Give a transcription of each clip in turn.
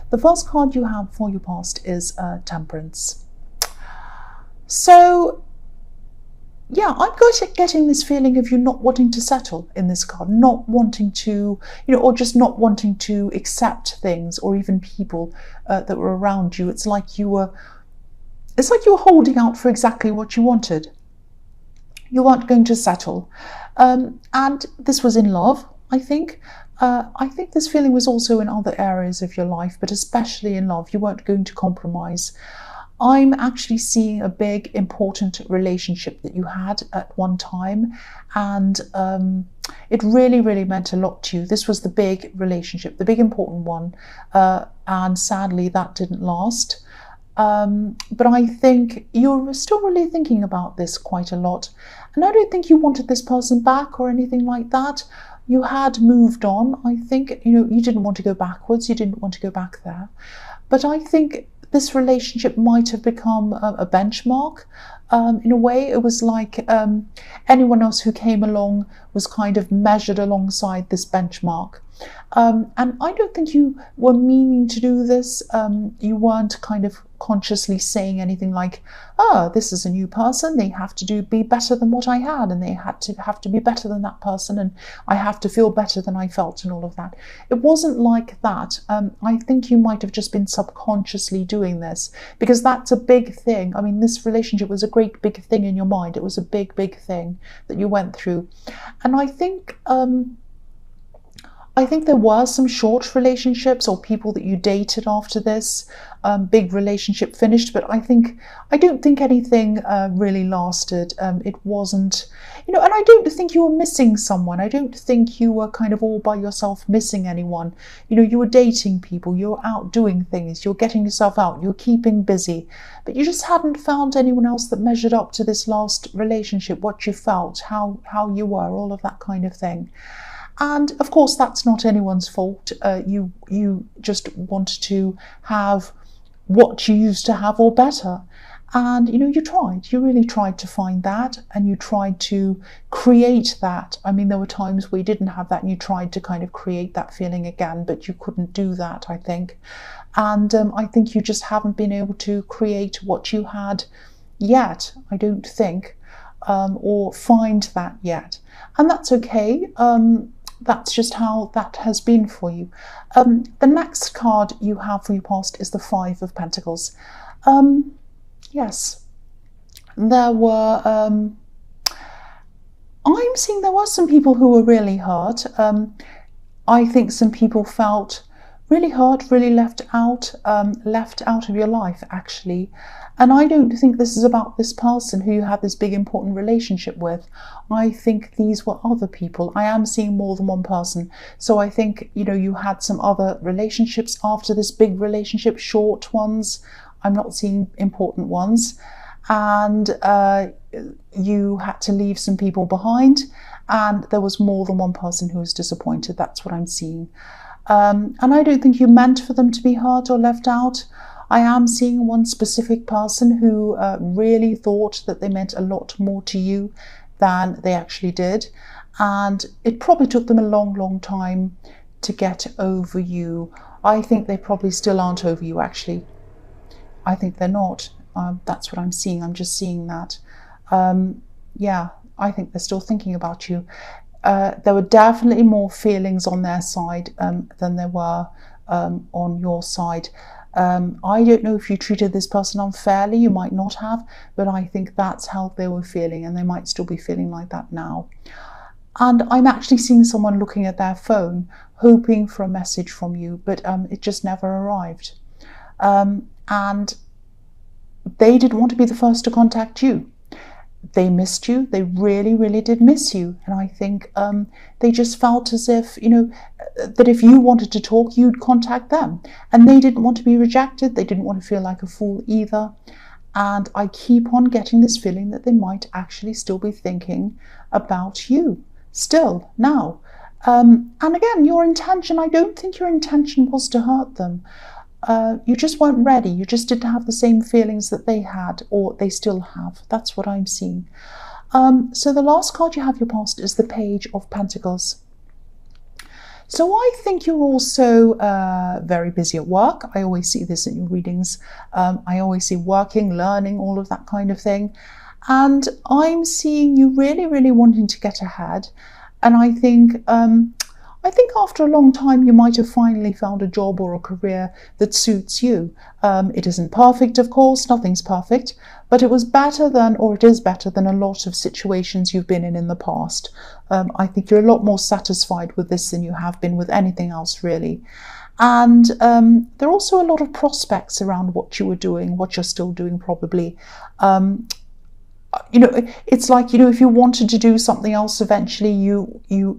The first card you have for your past is Temperance. So yeah, I'm getting this feeling of you not wanting to settle in this card, not wanting to, or just not wanting to accept things or even people that were around you. It's like you were holding out for exactly what you wanted. You weren't going to settle. And this was in love, I think. I think this feeling was also in other areas of your life, but especially in love. You weren't going to compromise. I'm actually seeing a big, important relationship that you had at one time, and it really, really meant a lot to you. This was the big relationship, the big, important one, and sadly that didn't last. But I think you're still really thinking about this quite a lot, and I don't think you wanted this person back or anything like that. You had moved on. I think, you didn't want to go backwards, you didn't want to go back there, but I think this relationship might have become a benchmark. In a way, it was like anyone else who came along was kind of measured alongside this benchmark. And I don't think you were meaning to do this. You weren't kind of consciously saying anything like, this is a new person, they have to be better than what I had, and they have to be better than that person, and I have to feel better than I felt, and all of that. It wasn't like that. I think you might have just been subconsciously doing this, because that's a big thing. I mean, this relationship was a great big thing in your mind. It was a big, big thing that you went through. And I think there were some short relationships or people that you dated after this big relationship finished, but I don't think anything really lasted. It wasn't, and I don't think you were missing someone. I don't think you were kind of all by yourself missing anyone. You were dating people, you were out doing things, you're getting yourself out, you're keeping busy, but you just hadn't found anyone else that measured up to this last relationship, what you felt, how you were, all of that kind of thing. And of course, that's not anyone's fault. You just want to have what you used to have or better. And, you really tried to find that, and you tried to create that. I mean, there were times where you didn't have that and you tried to kind of create that feeling again, but you couldn't do that, I think. And I think you just haven't been able to create what you had yet, I don't think, or find that yet. And that's okay. That's just how that has been for you. The next card you have for your past is the Five of Pentacles. Yes, there were, I'm seeing there were some people who were really hurt. I think some people felt really hurt, really left out of your life, actually. And I don't think this is about this person who you had this big important relationship with. I think these were other people. I am seeing more than one person. So I think, you had some other relationships after this big relationship, short ones. I'm not seeing important ones. And you had to leave some people behind. And there was more than one person who was disappointed. That's what I'm seeing. And I don't think you meant for them to be hurt or left out. I am seeing one specific person who really thought that they meant a lot more to you than they actually did. And it probably took them a long, long time to get over you. I think they probably still aren't over you, actually. I think they're not. That's what I'm seeing. I'm just seeing that. Yeah, I think they're still thinking about you. There were definitely more feelings on their side than there were on your side. I don't know if you treated this person unfairly, you might not have, but I think that's how they were feeling, and they might still be feeling like that now. And I'm actually seeing someone looking at their phone, hoping for a message from you, but it just never arrived. And they didn't want to be the first to contact you. They missed you. They really, really did miss you. And I think they just felt as if, that if you wanted to talk, you'd contact them. And they didn't want to be rejected. They didn't want to feel like a fool either. And I keep on getting this feeling that they might actually still be thinking about you still now. And again, your intention, I don't think your intention was to hurt them. You just weren't ready. You just didn't have the same feelings that they had, or they still have. That's what I'm seeing. So the last card you have your past is the Page of Pentacles. So I think you're also very busy at work. I always see this in your readings. I always see working, learning, all of that kind of thing. And I'm seeing you really, really wanting to get ahead. And I think after a long time, you might have finally found a job or a career that suits you. It isn't perfect, of course, nothing's perfect, but it was better than, or it is better than a lot of situations you've been in the past. I think you're a lot more satisfied with this than you have been with anything else, really. And there are also a lot of prospects around what you were doing, what you're still doing probably. It's like, if you wanted to do something else eventually,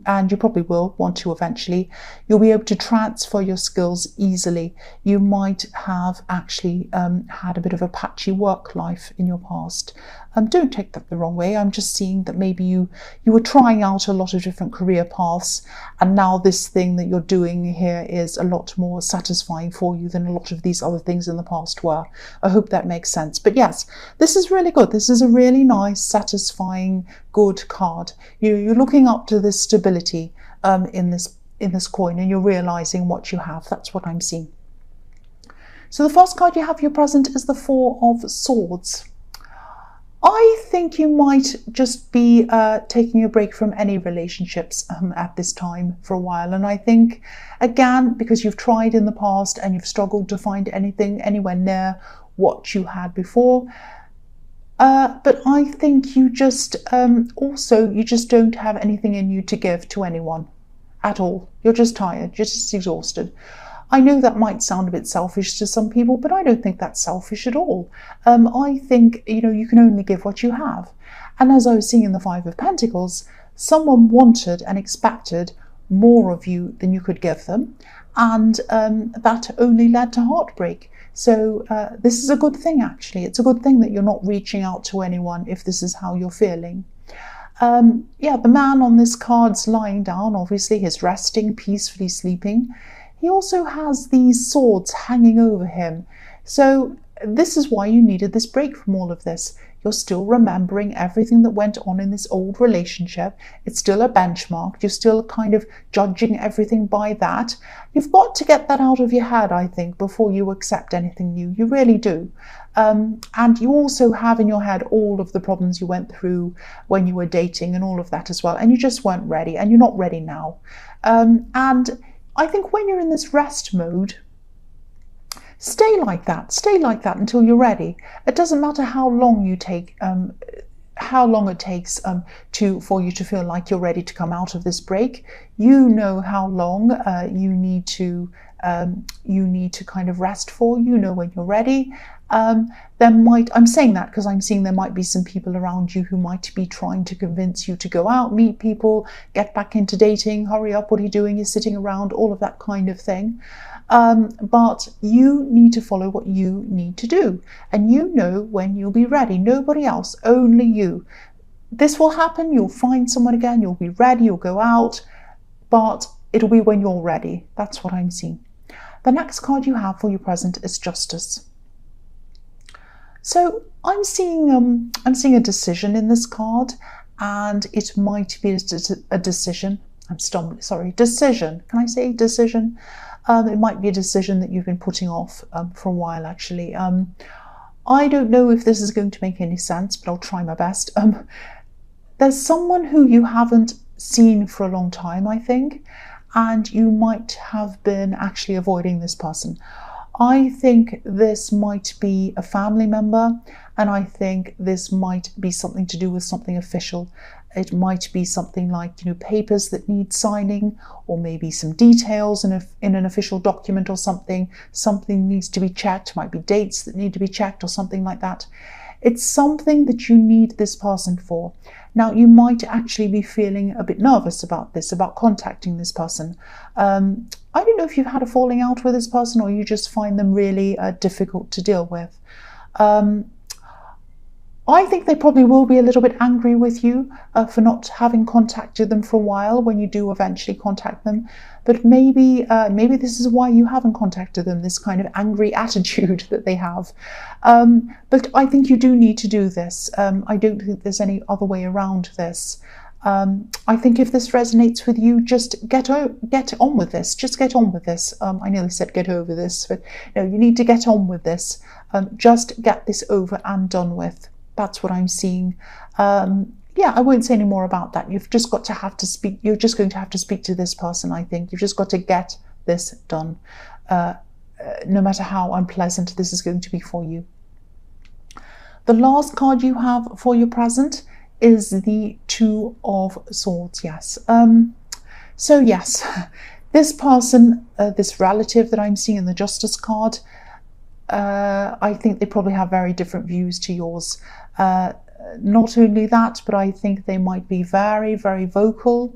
and you probably will want to eventually, you'll be able to transfer your skills easily. You might have actually had a bit of a patchy work life in your past. Don't take that the wrong way. I'm just seeing that maybe you were trying out a lot of different career paths, and now this thing that you're doing here is a lot more satisfying for you than a lot of these other things in the past were. I hope that makes sense. But yes, this is really good. This is a really nice, satisfying, good card. You're looking up to this stability in this coin, and you're realizing what you have. That's what I'm seeing. So the first card you have for your present is the Four of Swords. I think you might just be taking a break from any relationships at this time for a while. And I think, again, because you've tried in the past and you've struggled to find anything anywhere near what you had before. But I think you just you just don't have anything in you to give to anyone at all. You're just tired. You're just exhausted. I know that might sound a bit selfish to some people, but I don't think that's selfish at all. I think, you can only give what you have. And as I was seeing in the Five of Pentacles, someone wanted and expected more of you than you could give them. And that only led to heartbreak. So this is a good thing, actually. It's a good thing that you're not reaching out to anyone if this is how you're feeling. The man on this card's lying down. Obviously, he's resting, peacefully sleeping. He also has these swords hanging over him. So this is why you needed this break from all of this. You're still remembering everything that went on in this old relationship. It's still a benchmark. You're still kind of judging everything by that. You've got to get that out of your head, I think, before you accept anything new. You really do. And you also have in your head all of the problems you went through when you were dating and all of that as well. And you just weren't ready, and you're not ready now. And I think when you're in this rest mode, stay like that until you're ready. It doesn't matter how long it takes for you to feel like you're ready to come out of this break. You know how long you need to kind of rest for. You know when you're ready. I'm saying that because I'm seeing there might be some people around you who might be trying to convince you to go out, meet people, get back into dating, hurry up, what are you doing, you're sitting around, all of that kind of thing. But you need to follow what you need to do, and you know when you'll be ready. Nobody else, only you. This will happen, you'll find someone again, you'll be ready, you'll go out, but it'll be when you're ready. That's what I'm seeing. The next card you have for your present is Justice. So I'm seeing a decision in this card, and it might be a decision. Decision. Can I say decision? It might be a decision that you've been putting off for a while, actually. I don't know if this is going to make any sense, but I'll try my best. There's someone who you haven't seen for a long time, I think, and you might have been actually avoiding this person. I think this might be a family member, and I think this might be something to do with something official. It might be something like, papers that need signing, or maybe some details in an official document or something. Something needs to be checked, might be dates that need to be checked or something like that. It's something that you need this person for. Now, you might actually be feeling a bit nervous about this, about contacting this person. I don't know if you've had a falling out with this person, or you just find them really difficult to deal with. I think they probably will be a little bit angry with you for not having contacted them for a while when you do eventually contact them. But maybe this is why you haven't contacted them, this kind of angry attitude that they have. But I think you do need to do this. I don't think there's any other way around this. I think if this resonates with you, just get on with this. Just get on with this. I nearly said get over this, but no, you need to get on with this. Just get this over and done with. That's what I'm seeing. Yeah, I won't say any more about that. You've just got to have to speak. You're just going to have to speak to this person, I think. You've just got to get this done. No matter how unpleasant this is going to be for you. The last card you have for your present is the Two of Swords, yes. So yes, this person, this relative that I'm seeing in the Justice card, I think they probably have very different views to yours. Not only that, but I think they might be very, very vocal,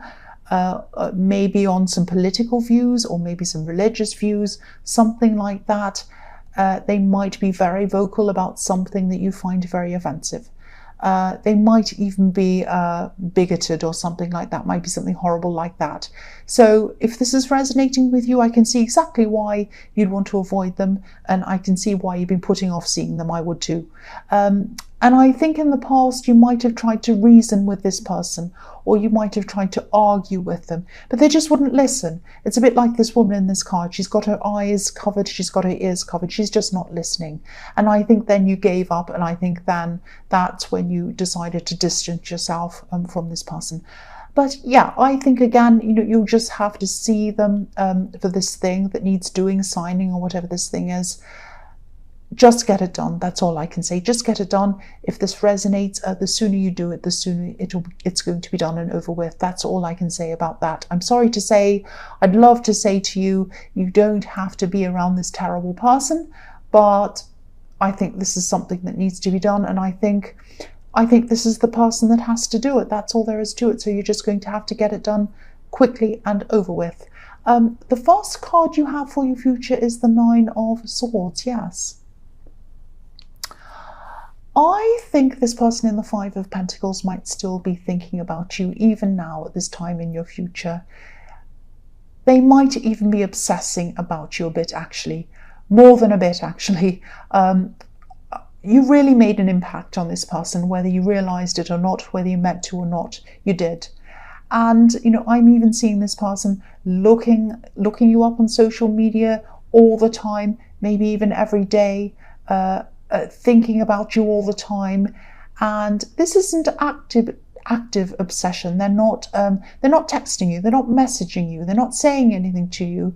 maybe on some political views or maybe some religious views, something like that. They might be very vocal about something that you find very offensive. They might even be bigoted or something like that, might be something horrible like that. So if this is resonating with you, I can see exactly why you'd want to avoid them, and I can see why you've been putting off seeing them. I would too. And I think in the past you might have tried to reason with this person, or you might have tried to argue with them, but they just wouldn't listen. It's a bit like this woman in this card. She's got her eyes covered, she's got her ears covered, she's just not listening. And I think then you gave up, and I think then that's when you decided to distance yourself from this person. But yeah, I think again, you'll just have to see them for this thing that needs doing, signing, or whatever this thing is. Just get it done. That's all I can say. Just get it done. If this resonates, the sooner you do it, the sooner it's going to be done and over with. That's all I can say about that. I'm sorry to say, I'd love to say to you, you don't have to be around this terrible person, but I think this is something that needs to be done, and I think this is the person that has to do it. That's all there is to it. So you're just going to have to get it done quickly and over with. The first card you have for your future is the Nine of Swords. Yes. I think this person in the Five of Pentacles might still be thinking about you even now at this time in your future. They might even be obsessing about you a bit, actually. More than a bit, actually. You really made an impact on this person, whether you realized it or not, whether you meant to or not, you did. And, I'm even seeing this person looking you up on social media all the time, maybe even every day, thinking about you all the time. And this isn't active obsession. They're not texting you, they're not messaging you, they're not saying anything to you,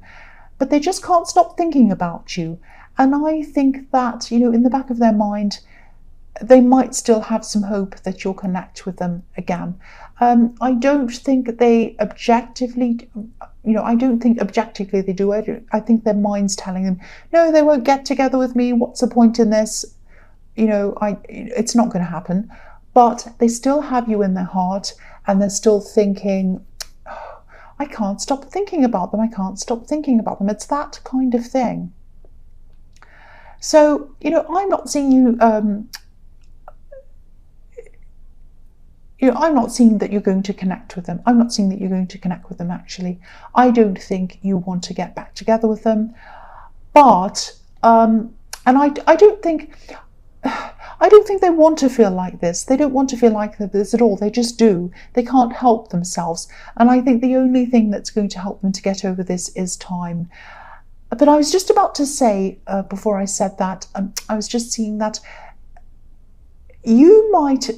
but they just can't stop thinking about you. And I think that, in the back of their mind, they might still have some hope that you'll connect with them again. I don't think they objectively, I don't think objectively they do. I think their mind's telling them, no, they won't get together with me. What's the point in this? It's not going to happen. But they still have you in their heart, and they're still thinking, oh, I can't stop thinking about them. I can't stop thinking about them. It's that kind of thing. So, I'm not seeing you, I'm not seeing that you're going to connect with them. I'm not seeing that you're going to connect with them, actually. I don't think you want to get back together with them. But, and I don't think they want to feel like this. They don't want to feel like this at all. They just do. They can't help themselves. And I think the only thing that's going to help them to get over this is time. But I was just about to say, before I said that, I was just seeing that you might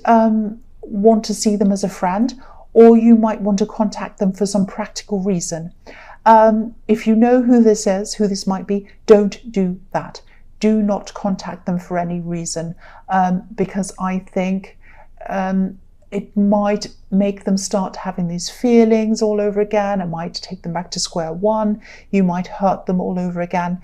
want to see them as a friend, or you might want to contact them for some practical reason. If you know who this might be, don't do that. Do not contact them for any reason, because I think it might make them start having these feelings all over again. It might take them back to square one. You might hurt them all over again.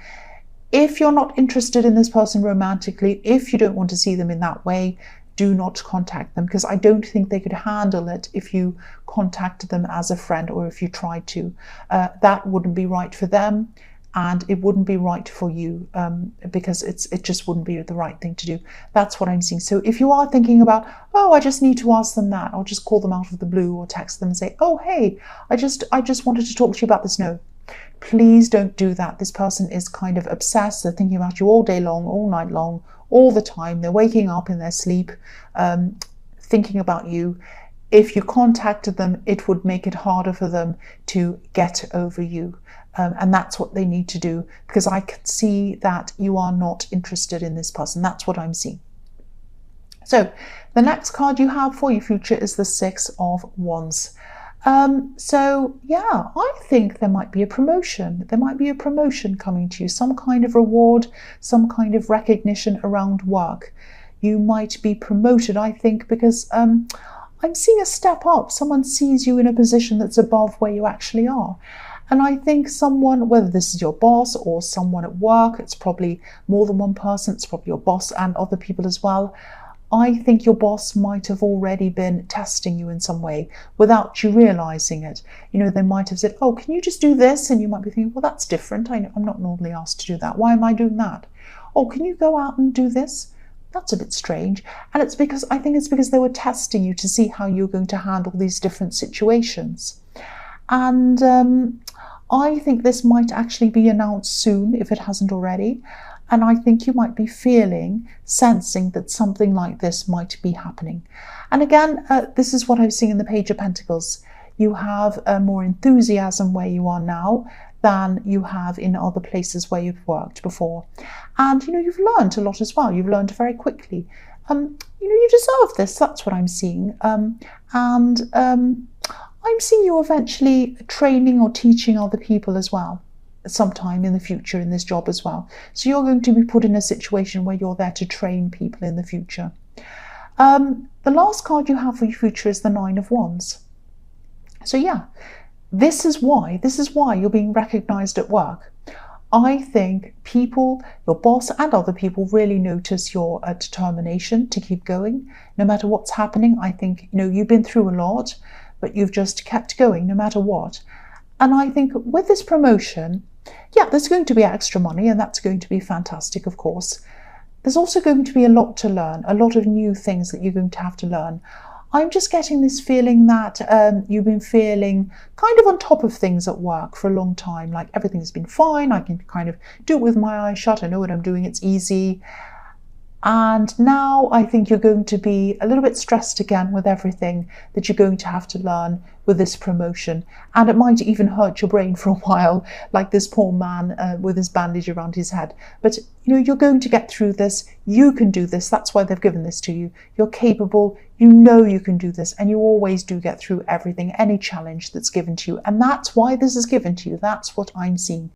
If you're not interested in this person romantically, if you don't want to see them in that way, do not contact them, because I don't think they could handle it if you contacted them as a friend, or if you tried to. That wouldn't be right for them, and it wouldn't be right for you, because it just wouldn't be the right thing to do. That's what I'm seeing. So if you are thinking about, oh, I just need to ask them that, I'll just call them out of the blue or text them and say, oh, hey, I just wanted to talk to you about this. No, please don't do that. This person is kind of obsessed. They're thinking about you all day long, all night long, all the time. They're waking up in their sleep, thinking about you. if you contacted them, it would make it harder for them to get over you. And that's what they need to do, because I can see that you are not interested in this person. That's what I'm seeing. So the next card you have for your future is the Six of Wands. So yeah, I think there might be a promotion. There might be a promotion coming to you, some kind of reward, some kind of recognition around work. You might be promoted, I think, because I'm seeing a step up. Someone sees you in a position that's above where you actually are. And I think someone, whether this is your boss or someone at work, it's probably more than one person, it's probably your boss and other people as well. I think your boss might have already been testing you in some way without you realizing it. You know, they might have said, oh, can you just do this? And you might be thinking, well, that's different. I'm not normally asked to do that. Why am I doing that? Oh, can you go out and do this? That's a bit strange. And it's because, I think it's because they were testing you to see how you're going to handle these different situations. And I think this might actually be announced soon, if it hasn't already. And I think you might be sensing that something like this might be happening. And again, this is what I'm seeing in the Page of Pentacles. You have more enthusiasm where you are now than you have in other places where you've worked before. And, you know, you've learned a lot as well. You've learned very quickly. You know, you deserve this. That's what I'm seeing. I'm seeing you eventually training or teaching other people as well, sometime in the future in this job as well. So you're going to be put in a situation where you're there to train people in the future. The last card you have for your future is the Nine of Wands. So yeah, this is why you're being recognized at work. I think people, your boss and other people, really notice your determination to keep going no matter what's happening. I think, you know, you've been through a lot, but you've just kept going no matter what. And I think with this promotion, yeah, there's going to be extra money, and that's going to be fantastic, of course. There's also going to be a lot to learn, a lot of new things that you're going to have to learn. I'm just getting this feeling that you've been feeling kind of on top of things at work for a long time, like everything's been fine, I can kind of do it with my eyes shut, I know what I'm doing, it's easy. And now I think you're going to be a little bit stressed again with everything that you're going to have to learn with this promotion. And it might even hurt your brain for a while, like this poor man with his bandage around his head. But, you know, you're going to get through this. You can do this. That's why they've given this to you. You're capable. You know you can do this. And you always do get through everything, any challenge that's given to you. And that's why this is given to you. That's what I'm seeing.